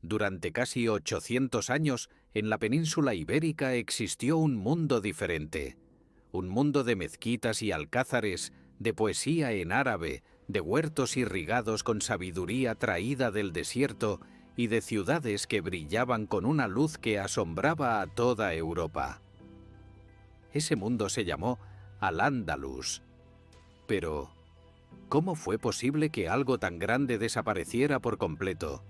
Durante casi 800 años, en la península ibérica existió un mundo diferente. Un mundo de mezquitas y alcázares, de poesía en árabe, de huertos irrigados con sabiduría traída del desierto y de ciudades que brillaban con una luz que asombraba a toda Europa. Ese mundo se llamó Al-Ándalus. Pero, ¿cómo fue posible que algo tan grande desapareciera por completo?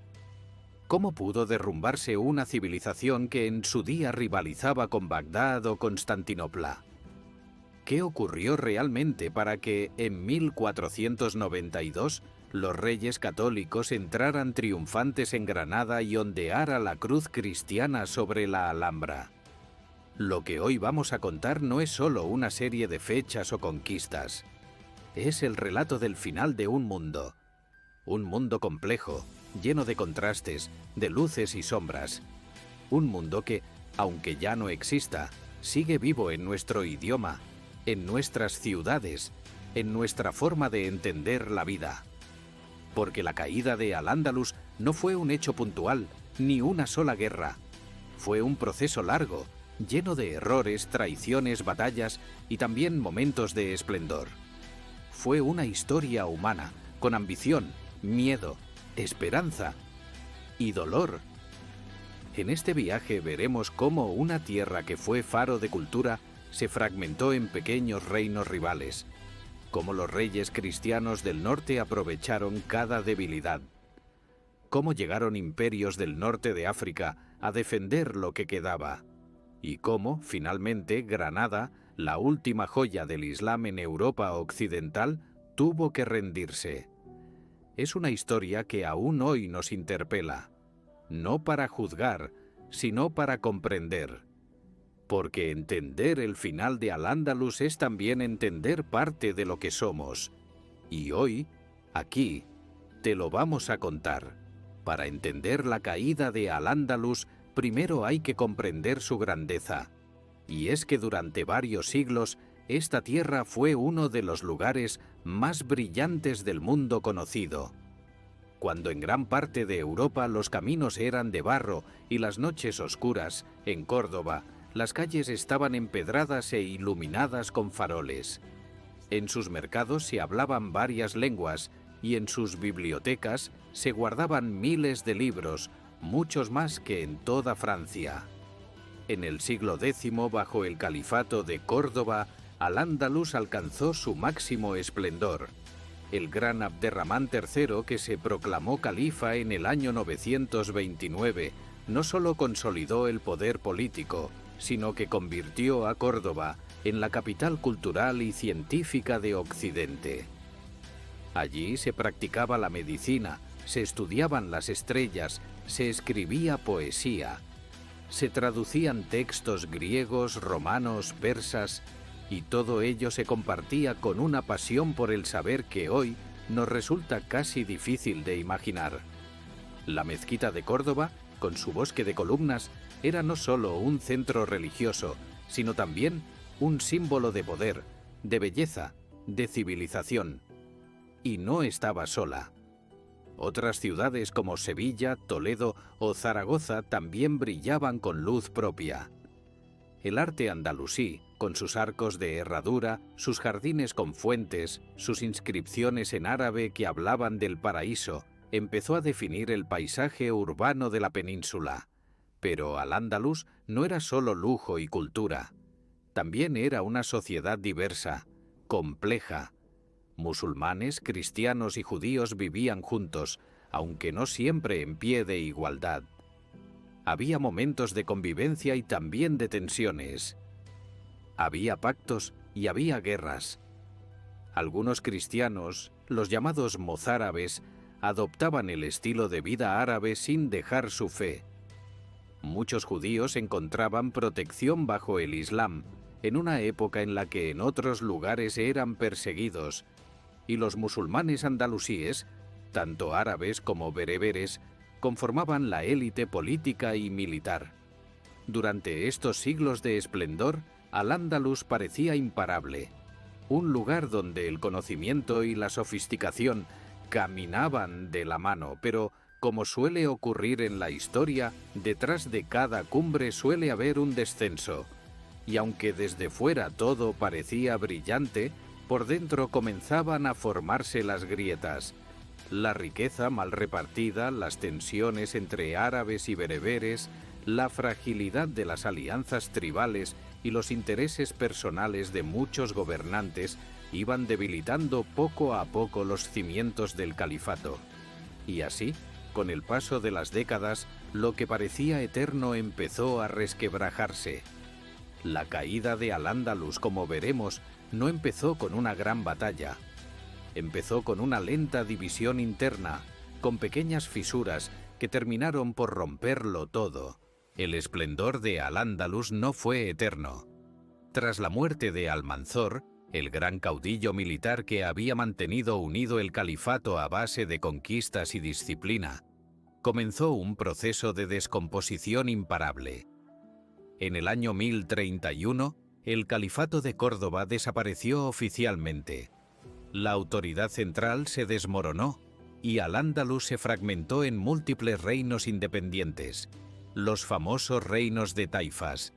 ¿Cómo pudo derrumbarse una civilización que en su día rivalizaba con Bagdad o Constantinopla? ¿Qué ocurrió realmente para que en 1492 los reyes católicos entraran triunfantes en Granada y ondeara la cruz cristiana sobre la Alhambra? Lo que hoy vamos a contar no es solo una serie de fechas o conquistas. Es el relato del final de un mundo complejo, lleno de contrastes, de luces y sombras. Un mundo que, aunque ya no exista, sigue vivo en nuestro idioma, en nuestras ciudades, en nuestra forma de entender la vida. Porque la caída de Al-Ándalus no fue un hecho puntual, ni una sola guerra. Fue un proceso largo, lleno de errores, traiciones, batallas y también momentos de esplendor. Fue una historia humana, con ambición, miedo, esperanza y dolor. En este viaje veremos cómo una tierra que fue faro de cultura se fragmentó en pequeños reinos rivales, cómo los reyes cristianos del norte aprovecharon cada debilidad, cómo llegaron imperios del norte de África a defender lo que quedaba, y cómo, finalmente, Granada, la última joya del Islam en Europa occidental, tuvo que rendirse. Es una historia que aún hoy nos interpela, no para juzgar, sino para comprender. Porque entender el final de Al-Ándalus es también entender parte de lo que somos. Y hoy, aquí, te lo vamos a contar. Para entender la caída de Al-Ándalus, primero hay que comprender su grandeza. Y es que durante varios siglos, esta tierra fue uno de los lugares más brillantes del mundo conocido. Cuando en gran parte de Europa los caminos eran de barro y las noches oscuras, en Córdoba, las calles estaban empedradas e iluminadas con faroles. En sus mercados se hablaban varias lenguas y en sus bibliotecas se guardaban miles de libros, muchos más que en toda Francia. En el siglo X, bajo el califato de Córdoba, Al-Ándalus alcanzó su máximo esplendor. El gran Abderramán III, que se proclamó califa en el año 929, no solo consolidó el poder político, sino que convirtió a Córdoba en la capital cultural y científica de Occidente. Allí se practicaba la medicina, se estudiaban las estrellas, se escribía poesía, se traducían textos griegos, romanos, persas, y todo ello se compartía con una pasión por el saber que hoy nos resulta casi difícil de imaginar. La mezquita de Córdoba, con su bosque de columnas, era no solo un centro religioso, sino también un símbolo de poder, de belleza, de civilización. Y no estaba sola. Otras ciudades como Sevilla, Toledo o Zaragoza también brillaban con luz propia. El arte andalusí, con sus arcos de herradura, sus jardines con fuentes, sus inscripciones en árabe que hablaban del paraíso, empezó a definir el paisaje urbano de la península. Pero Al-Ándalus no era solo lujo y cultura. También era una sociedad diversa, compleja. Musulmanes, cristianos y judíos vivían juntos, aunque no siempre en pie de igualdad. Había momentos de convivencia y también de tensiones. Había pactos y había guerras. Algunos cristianos, los llamados mozárabes, adoptaban el estilo de vida árabe sin dejar su fe. Muchos judíos encontraban protección bajo el Islam, en una época en la que en otros lugares eran perseguidos, y los musulmanes andalusíes, tanto árabes como bereberes, conformaban la élite política y militar. Durante estos siglos de esplendor, Al-Ándalus parecía imparable, un lugar donde el conocimiento y la sofisticación caminaban de la mano, pero como suele ocurrir en la historia, detrás de cada cumbre suele haber un descenso, y aunque desde fuera todo parecía brillante, por dentro comenzaban a formarse las grietas. La riqueza mal repartida, las tensiones entre árabes y bereberes, la fragilidad de las alianzas tribales y los intereses personales de muchos gobernantes iban debilitando poco a poco los cimientos del califato. Y así, con el paso de las décadas, lo que parecía eterno empezó a resquebrajarse. La caída de Al-Ándalus, como veremos, no empezó con una gran batalla. Empezó con una lenta división interna, con pequeñas fisuras que terminaron por romperlo todo. El esplendor de Al-Ándalus no fue eterno. Tras la muerte de Almanzor, el gran caudillo militar que había mantenido unido el califato a base de conquistas y disciplina, comenzó un proceso de descomposición imparable. En el año 1031, el califato de Córdoba desapareció oficialmente. La autoridad central se desmoronó y Al-Ándalus se fragmentó en múltiples reinos independientes, los famosos reinos de taifas.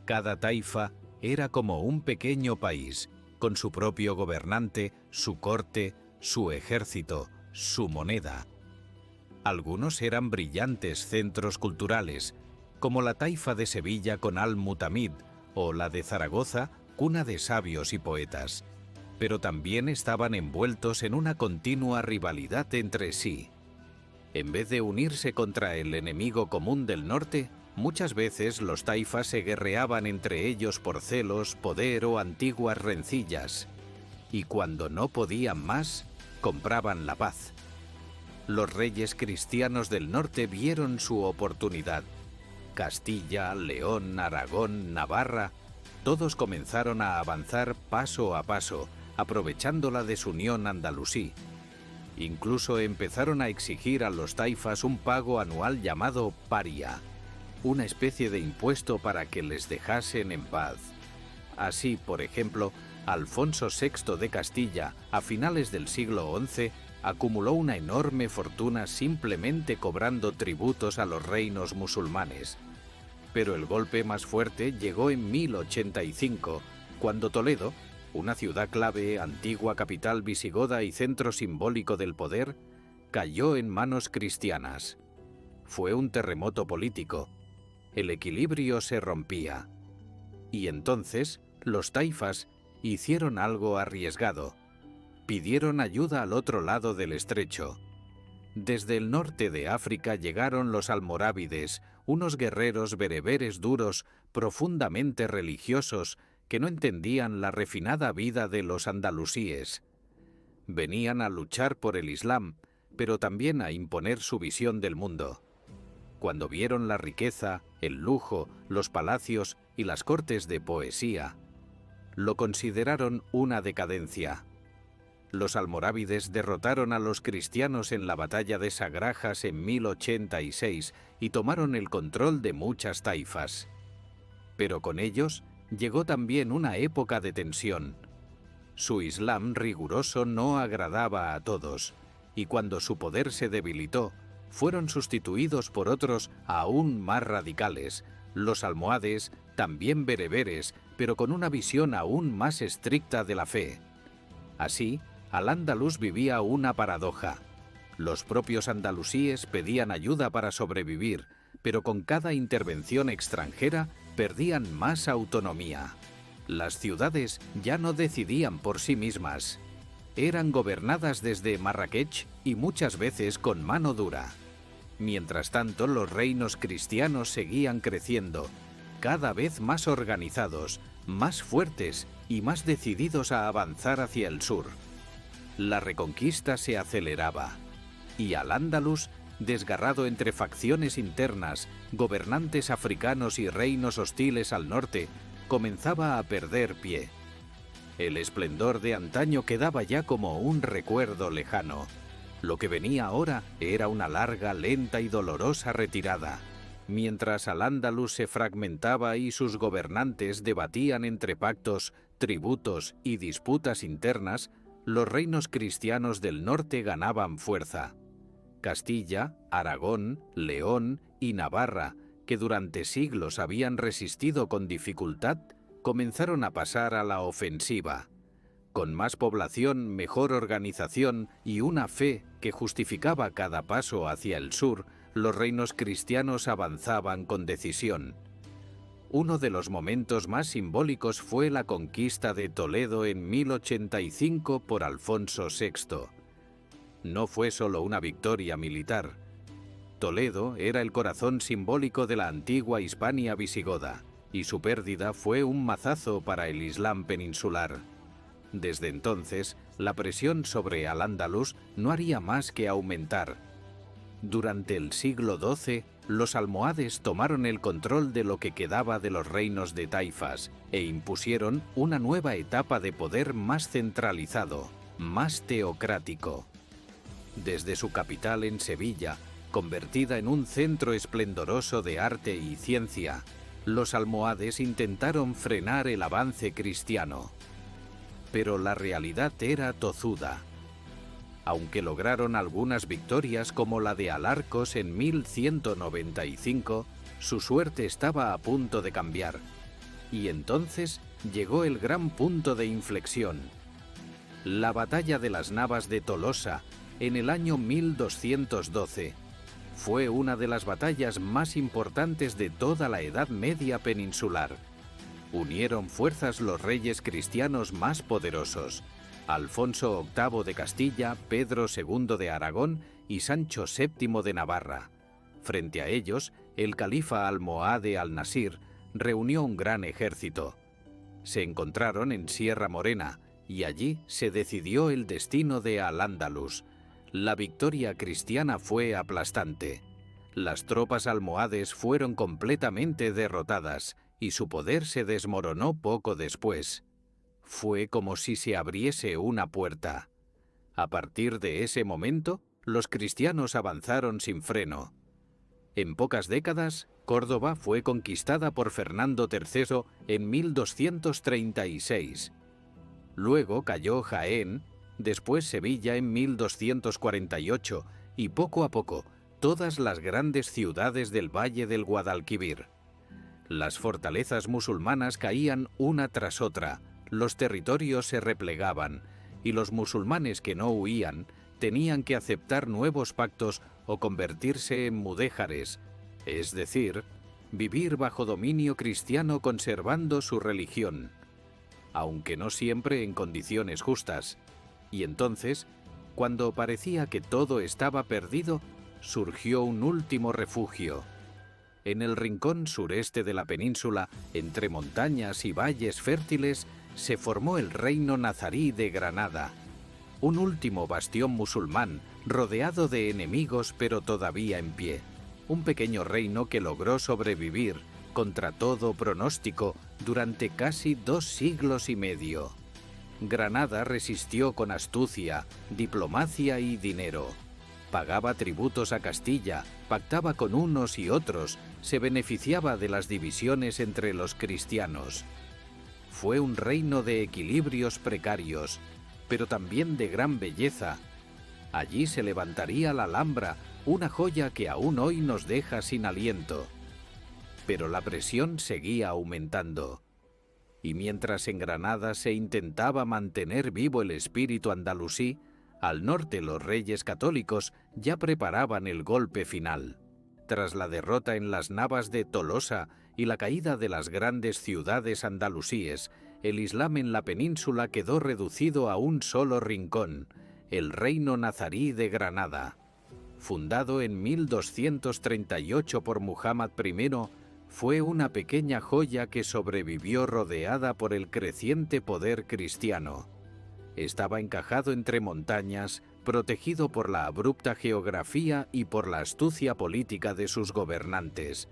Cada taifa era como un pequeño país, con su propio gobernante, su corte, su ejército, su moneda. Algunos eran brillantes centros culturales, como la taifa de Sevilla con Al-Mutamid o la de Zaragoza, cuna de sabios y poetas. Pero también estaban envueltos en una continua rivalidad entre sí. En vez de unirse contra el enemigo común del norte, muchas veces los taifas se guerreaban entre ellos por celos, poder o antiguas rencillas. Y cuando no podían más, compraban la paz. Los reyes cristianos del norte vieron su oportunidad. Castilla, León, Aragón, Navarra, todos comenzaron a avanzar paso a paso, aprovechando la desunión andalusí. Incluso empezaron a exigir a los taifas un pago anual llamado paria, una especie de impuesto para que les dejasen en paz. Así, por ejemplo, Alfonso VI de Castilla, a finales del siglo XI, acumuló una enorme fortuna simplemente cobrando tributos a los reinos musulmanes. Pero el golpe más fuerte llegó en 1085, cuando Toledo, una ciudad clave, antigua capital visigoda y centro simbólico del poder, cayó en manos cristianas. Fue un terremoto político. El equilibrio se rompía. Y entonces, los taifas hicieron algo arriesgado. Pidieron ayuda al otro lado del estrecho. Desde el norte de África llegaron los almorávides, unos guerreros bereberes duros, profundamente religiosos, que no entendían la refinada vida de los andalusíes. Venían a luchar por el Islam, pero también a imponer su visión del mundo. Cuando vieron la riqueza, el lujo, los palacios y las cortes de poesía, lo consideraron una decadencia. Los almorávides derrotaron a los cristianos en la batalla de Sagrajas en 1086 y tomaron el control de muchas taifas. Pero con ellos llegó también una época de tensión. Su Islam riguroso no agradaba a todos, y cuando su poder se debilitó, fueron sustituidos por otros aún más radicales, los almohades, también bereberes, pero con una visión aún más estricta de la fe. Así, Al-Ándalus vivía una paradoja. Los propios andalusíes pedían ayuda para sobrevivir, pero con cada intervención extranjera perdían más autonomía. Las ciudades ya no decidían por sí mismas. Eran gobernadas desde Marrakech y muchas veces con mano dura. Mientras tanto, los reinos cristianos seguían creciendo, cada vez más organizados, más fuertes y más decididos a avanzar hacia el sur. La reconquista se aceleraba, y Al-Ándalus, desgarrado entre facciones internas, gobernantes africanos y reinos hostiles al norte, comenzaba a perder pie. El esplendor de antaño quedaba ya como un recuerdo lejano. Lo que venía ahora era una larga, lenta y dolorosa retirada. Mientras Al-Ándalus se fragmentaba y sus gobernantes debatían entre pactos, tributos y disputas internas, los reinos cristianos del norte ganaban fuerza. Castilla, Aragón, León y Navarra, que durante siglos habían resistido con dificultad, comenzaron a pasar a la ofensiva. Con más población, mejor organización y una fe que justificaba cada paso hacia el sur, los reinos cristianos avanzaban con decisión. Uno de los momentos más simbólicos fue la conquista de Toledo en 1085 por Alfonso VI. No fue solo una victoria militar. Toledo era el corazón simbólico de la antigua Hispania visigoda, y su pérdida fue un mazazo para el Islam peninsular. Desde entonces, la presión sobre Al-Ándalus no haría más que aumentar. Durante el siglo XII, los almohades tomaron el control de lo que quedaba de los reinos de taifas e impusieron una nueva etapa de poder más centralizado, más teocrático. Desde su capital en Sevilla, convertida en un centro esplendoroso de arte y ciencia, los almohades intentaron frenar el avance cristiano. Pero la realidad era tozuda. Aunque lograron algunas victorias como la de Alarcos en 1195, su suerte estaba a punto de cambiar. Y entonces llegó el gran punto de inflexión. La batalla de las Navas de Tolosa, en el año 1212, fue una de las batallas más importantes de toda la Edad Media peninsular. Unieron fuerzas los reyes cristianos más poderosos, Alfonso VIII de Castilla, Pedro II de Aragón y Sancho VII de Navarra. Frente a ellos, el califa almohade al-Nasir reunió un gran ejército. Se encontraron en Sierra Morena y allí se decidió el destino de Al-Ándalus. La victoria cristiana fue aplastante. Las tropas almohades fueron completamente derrotadas y su poder se desmoronó poco después. Fue como si se abriese una puerta. A partir de ese momento, los cristianos avanzaron sin freno. En pocas décadas, Córdoba fue conquistada por Fernando III en 1236. Luego cayó Jaén, después Sevilla en 1248 y poco a poco todas las grandes ciudades del Valle del Guadalquivir. Las fortalezas musulmanas caían una tras otra, los territorios se replegaban y los musulmanes que no huían tenían que aceptar nuevos pactos o convertirse en mudéjares, es decir, vivir bajo dominio cristiano conservando su religión, aunque no siempre en condiciones justas. Y entonces, cuando parecía que todo estaba perdido, surgió un último refugio. En el rincón sureste de la península, entre montañas y valles fértiles, se formó el reino nazarí de Granada, un último bastión musulmán, rodeado de enemigos pero todavía en pie. Un pequeño reino que logró sobrevivir, contra todo pronóstico, durante casi 2 siglos y medio. Granada resistió con astucia, diplomacia y dinero. Pagaba tributos a Castilla, pactaba con unos y otros, se beneficiaba de las divisiones entre los cristianos. Fue un reino de equilibrios precarios, pero también de gran belleza. Allí se levantaría la Alhambra, una joya que aún hoy nos deja sin aliento. Pero la presión seguía aumentando. Y mientras en Granada se intentaba mantener vivo el espíritu andalusí, al norte los reyes católicos ya preparaban el golpe final. Tras la derrota en las Navas de Tolosa y la caída de las grandes ciudades andalusíes, el Islam en la península quedó reducido a un solo rincón, el reino nazarí de Granada. Fundado en 1238 por Muhammad I, fue una pequeña joya que sobrevivió rodeada por el creciente poder cristiano. Estaba encajado entre montañas, protegido por la abrupta geografía y por la astucia política de sus gobernantes.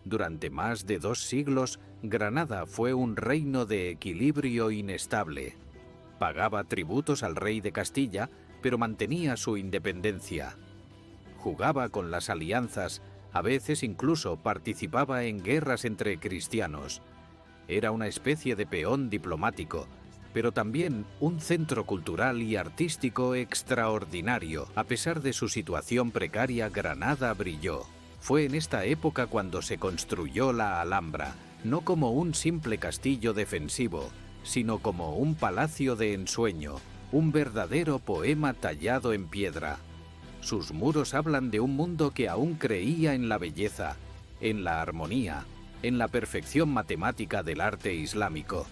Durante más de 2 siglos, Granada fue un reino de equilibrio inestable. Pagaba tributos al rey de Castilla, pero mantenía su independencia. Jugaba con las alianzas, a veces incluso participaba en guerras entre cristianos. Era una especie de peón diplomático, pero también un centro cultural y artístico extraordinario. A pesar de su situación precaria, Granada brilló. Fue en esta época cuando se construyó la Alhambra, no como un simple castillo defensivo, sino como un palacio de ensueño, un verdadero poema tallado en piedra. Sus muros hablan de un mundo que aún creía en la belleza, en la armonía, en la perfección matemática del arte islámico.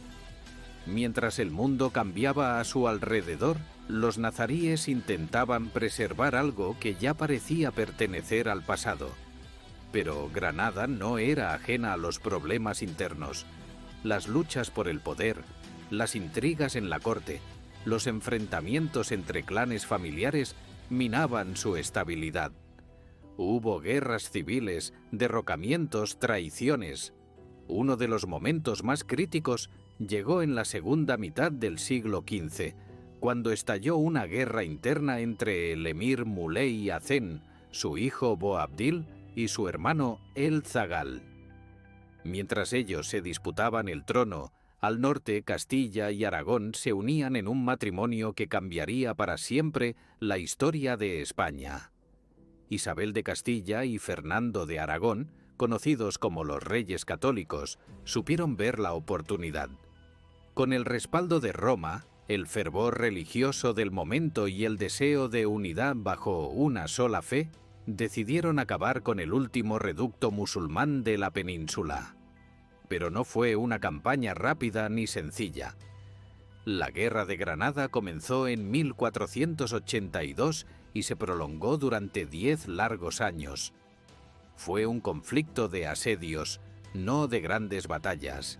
Mientras el mundo cambiaba a su alrededor, los nazaríes intentaban preservar algo que ya parecía pertenecer al pasado. Pero Granada no era ajena a los problemas internos. Las luchas por el poder, las intrigas en la corte, los enfrentamientos entre clanes familiares minaban su estabilidad. Hubo guerras civiles, derrocamientos, traiciones. Uno de los momentos más críticos llegó en la segunda mitad del siglo XV, cuando estalló una guerra interna entre el emir Muley Hacén, su hijo Boabdil y su hermano El Zagal. Mientras ellos se disputaban el trono, al norte Castilla y Aragón se unían en un matrimonio que cambiaría para siempre la historia de España. Isabel de Castilla y Fernando de Aragón, conocidos como los Reyes Católicos, supieron ver la oportunidad. Con el respaldo de Roma, el fervor religioso del momento y el deseo de unidad bajo una sola fe, decidieron acabar con el último reducto musulmán de la península. Pero no fue una campaña rápida ni sencilla. La Guerra de Granada comenzó en 1482 y se prolongó durante 10 largos años. Fue un conflicto de asedios, no de grandes batallas.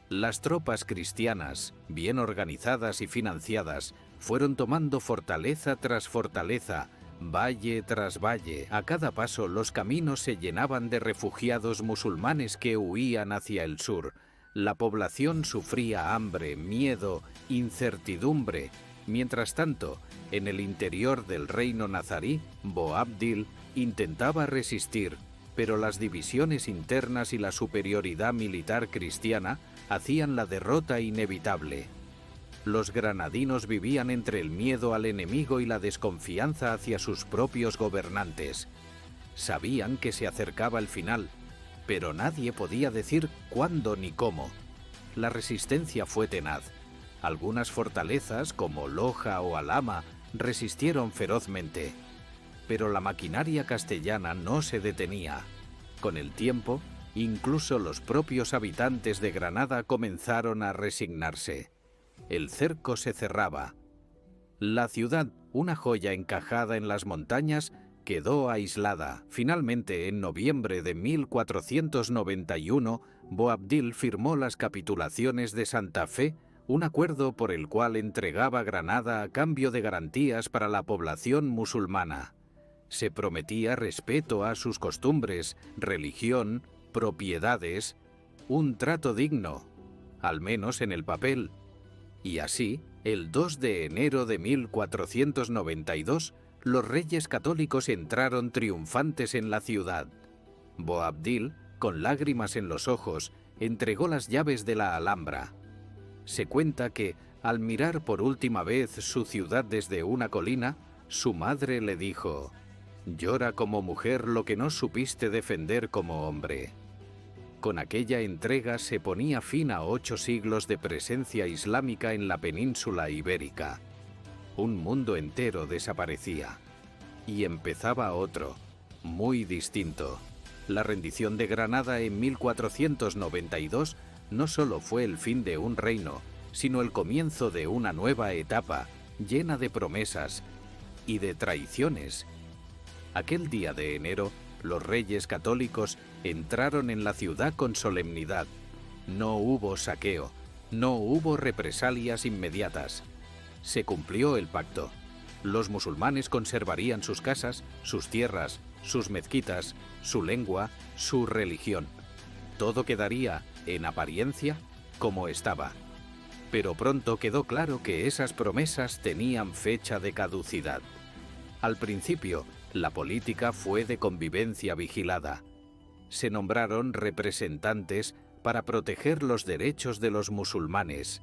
Las tropas cristianas, bien organizadas y financiadas, fueron tomando fortaleza tras fortaleza, valle tras valle. A cada paso los caminos se llenaban de refugiados musulmanes que huían hacia el sur. La población sufría hambre, miedo, incertidumbre. Mientras tanto, en el interior del reino nazarí, Boabdil intentaba resistir, pero las divisiones internas y la superioridad militar cristiana hacían la derrota inevitable. Los granadinos vivían entre el miedo al enemigo y la desconfianza hacia sus propios gobernantes. Sabían que se acercaba el final, pero nadie podía decir cuándo ni cómo. La resistencia fue tenaz. Algunas fortalezas, como Loja o Alhama, resistieron ferozmente. Pero la maquinaria castellana no se detenía. Con el tiempo, incluso los propios habitantes de Granada comenzaron a resignarse. El cerco se cerraba. La ciudad, una joya encajada en las montañas, quedó aislada. Finalmente, en noviembre de 1491, Boabdil firmó las capitulaciones de Santa Fe, un acuerdo por el cual entregaba Granada a cambio de garantías para la población musulmana. Se prometía respeto a sus costumbres, religión, propiedades, un trato digno, al menos en el papel. Y así, el 2 de enero de 1492, los reyes católicos entraron triunfantes en la ciudad. Boabdil, con lágrimas en los ojos, entregó las llaves de la Alhambra. Se cuenta que, al mirar por última vez su ciudad desde una colina, su madre le dijo: «Llora como mujer lo que no supiste defender como hombre». Con aquella entrega se ponía fin a 8 siglos de presencia islámica en la península ibérica. Un mundo entero desaparecía. Y empezaba otro, muy distinto. La rendición de Granada en 1492 no solo fue el fin de un reino, sino el comienzo de una nueva etapa, llena de promesas y de traiciones. Aquel día de enero, los reyes católicos entraron en la ciudad con solemnidad. No hubo saqueo, no hubo represalias inmediatas. Se cumplió el pacto. Los musulmanes conservarían sus casas, sus tierras, sus mezquitas, su lengua, su religión. Todo quedaría, en apariencia, como estaba. Pero pronto quedó claro que esas promesas tenían fecha de caducidad. Al principio, la política fue de convivencia vigilada. Se nombraron representantes para proteger los derechos de los musulmanes.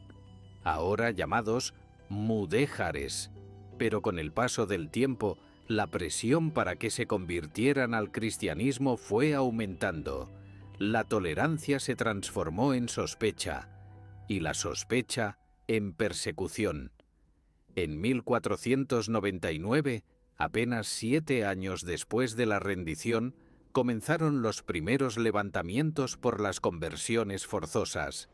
ahora llamados mudéjares, pero con el paso del tiempo, la presión para que se convirtieran al cristianismo fue aumentando. La tolerancia se transformó en sospecha, y la sospecha en persecución. En 1499, apenas 7 años después de la rendición, comenzaron los primeros levantamientos por las conversiones forzosas.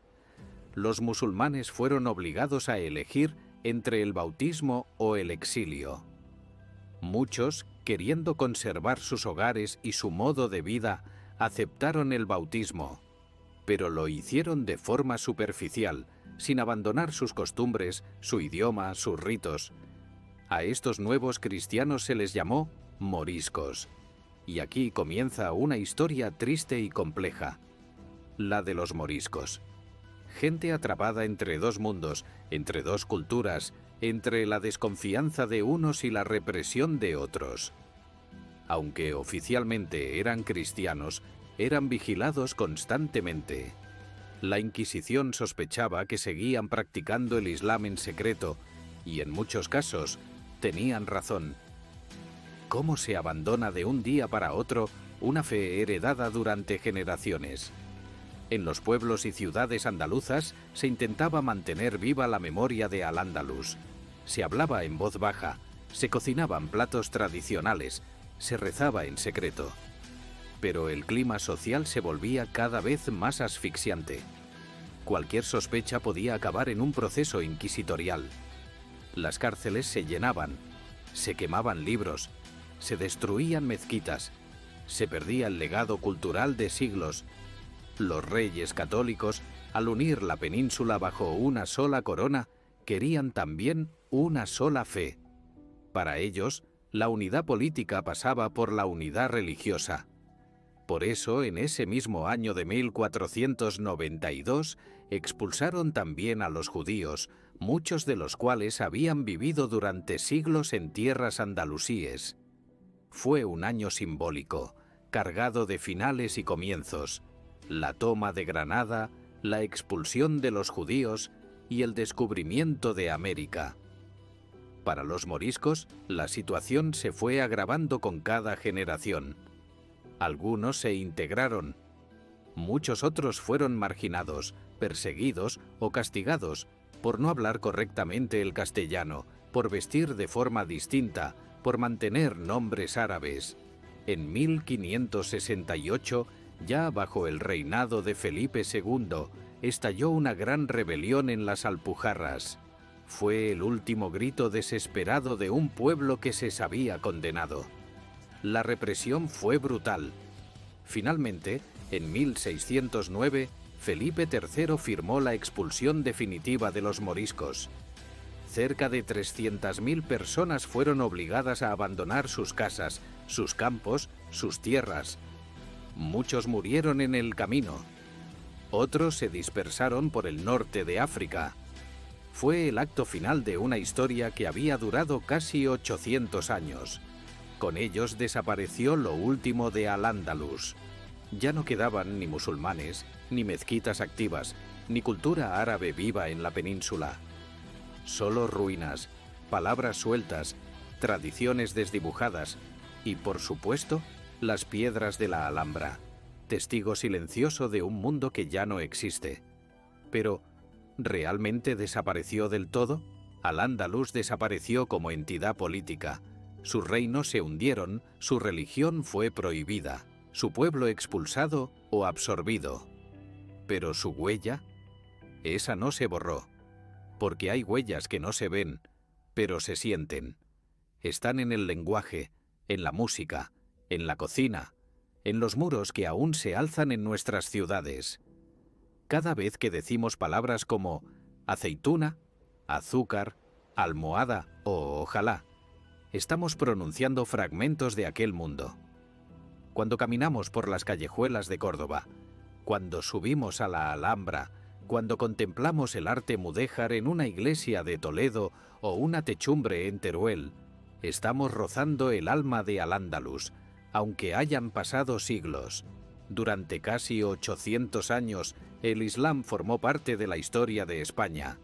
Los musulmanes fueron obligados a elegir entre el bautismo o el exilio. Muchos, queriendo conservar sus hogares y su modo de vida, aceptaron el bautismo, pero lo hicieron de forma superficial, sin abandonar sus costumbres, su idioma, sus ritos. A estos nuevos cristianos se les llamó moriscos. Y aquí comienza una historia triste y compleja, la de los moriscos. Gente atrapada entre dos mundos, entre dos culturas, entre la desconfianza de unos y la represión de otros. Aunque oficialmente eran cristianos, eran vigilados constantemente. La Inquisición sospechaba que seguían practicando el Islam en secreto, y en muchos casos tenían razón. ¿Cómo se abandona de un día para otro una fe heredada durante generaciones? En los pueblos y ciudades andaluzas se intentaba mantener viva la memoria de Al-Ándalus. Se hablaba en voz baja, se cocinaban platos tradicionales, se rezaba en secreto. Pero el clima social se volvía cada vez más asfixiante. Cualquier sospecha podía acabar en un proceso inquisitorial. Las cárceles se llenaban, se quemaban libros, se destruían mezquitas, se perdía el legado cultural de siglos. Los reyes católicos, al unir la península bajo una sola corona, querían también una sola fe. Para ellos, la unidad política pasaba por la unidad religiosa. Por eso, en ese mismo año de 1492, expulsaron también a los judíos, muchos de los cuales habían vivido durante siglos en tierras andalusíes. Fue un año simbólico, cargado de finales y comienzos, la toma de Granada, la expulsión de los judíos y el descubrimiento de América. Para los moriscos, la situación se fue agravando con cada generación. Algunos se integraron, muchos otros fueron marginados, perseguidos o castigados por no hablar correctamente el castellano, por vestir de forma distinta, por mantener nombres árabes. En 1568, ya bajo el reinado de Felipe II, estalló una gran rebelión en las Alpujarras. Fue el último grito desesperado de un pueblo que se sabía condenado. La represión fue brutal. Finalmente, en 1609, Felipe III firmó la expulsión definitiva de los moriscos. Cerca de 300.000 personas fueron obligadas a abandonar sus casas, sus campos, sus tierras. Muchos murieron en el camino. Otros se dispersaron por el norte de África. Fue el acto final de una historia que había durado casi 800 años. Con ellos desapareció lo último de Al-Ándalus. Ya no quedaban ni musulmanes, ni mezquitas activas, ni cultura árabe viva en la península. Solo ruinas, palabras sueltas, tradiciones desdibujadas y, por supuesto, las piedras de la Alhambra, testigo silencioso de un mundo que ya no existe. Pero, ¿realmente desapareció del todo? Al-Ándalus desapareció como entidad política. Sus reinos se hundieron, su religión fue prohibida, su pueblo expulsado o absorbido. Pero su huella, esa no se borró. Porque hay huellas que no se ven, pero se sienten. Están en el lenguaje, en la música, en la cocina, en los muros que aún se alzan en nuestras ciudades. Cada vez que decimos palabras como aceituna, azúcar, almohada o ojalá, estamos pronunciando fragmentos de aquel mundo. Cuando caminamos por las callejuelas de Córdoba, cuando subimos a la Alhambra, cuando contemplamos el arte mudéjar en una iglesia de Toledo o una techumbre en Teruel, estamos rozando el alma de Al-Ándalus, aunque hayan pasado siglos. Durante casi 800 años, el Islam formó parte de la historia de España.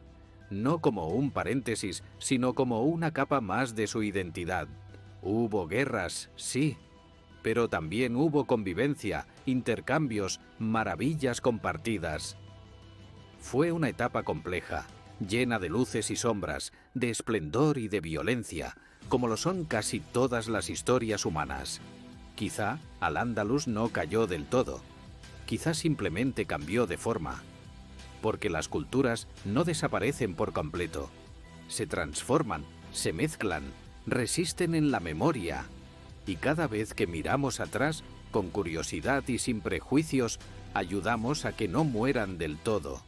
no como un paréntesis, sino como una capa más de su identidad. Hubo guerras, sí, pero también hubo convivencia, intercambios, maravillas compartidas. Fue una etapa compleja, llena de luces y sombras, de esplendor y de violencia, como lo son casi todas las historias humanas. Quizá Al-Ándalus no cayó del todo, quizá simplemente cambió de forma, porque las culturas no desaparecen por completo, se transforman, se mezclan, resisten en la memoria, y cada vez que miramos atrás, con curiosidad y sin prejuicios, ayudamos a que no mueran del todo.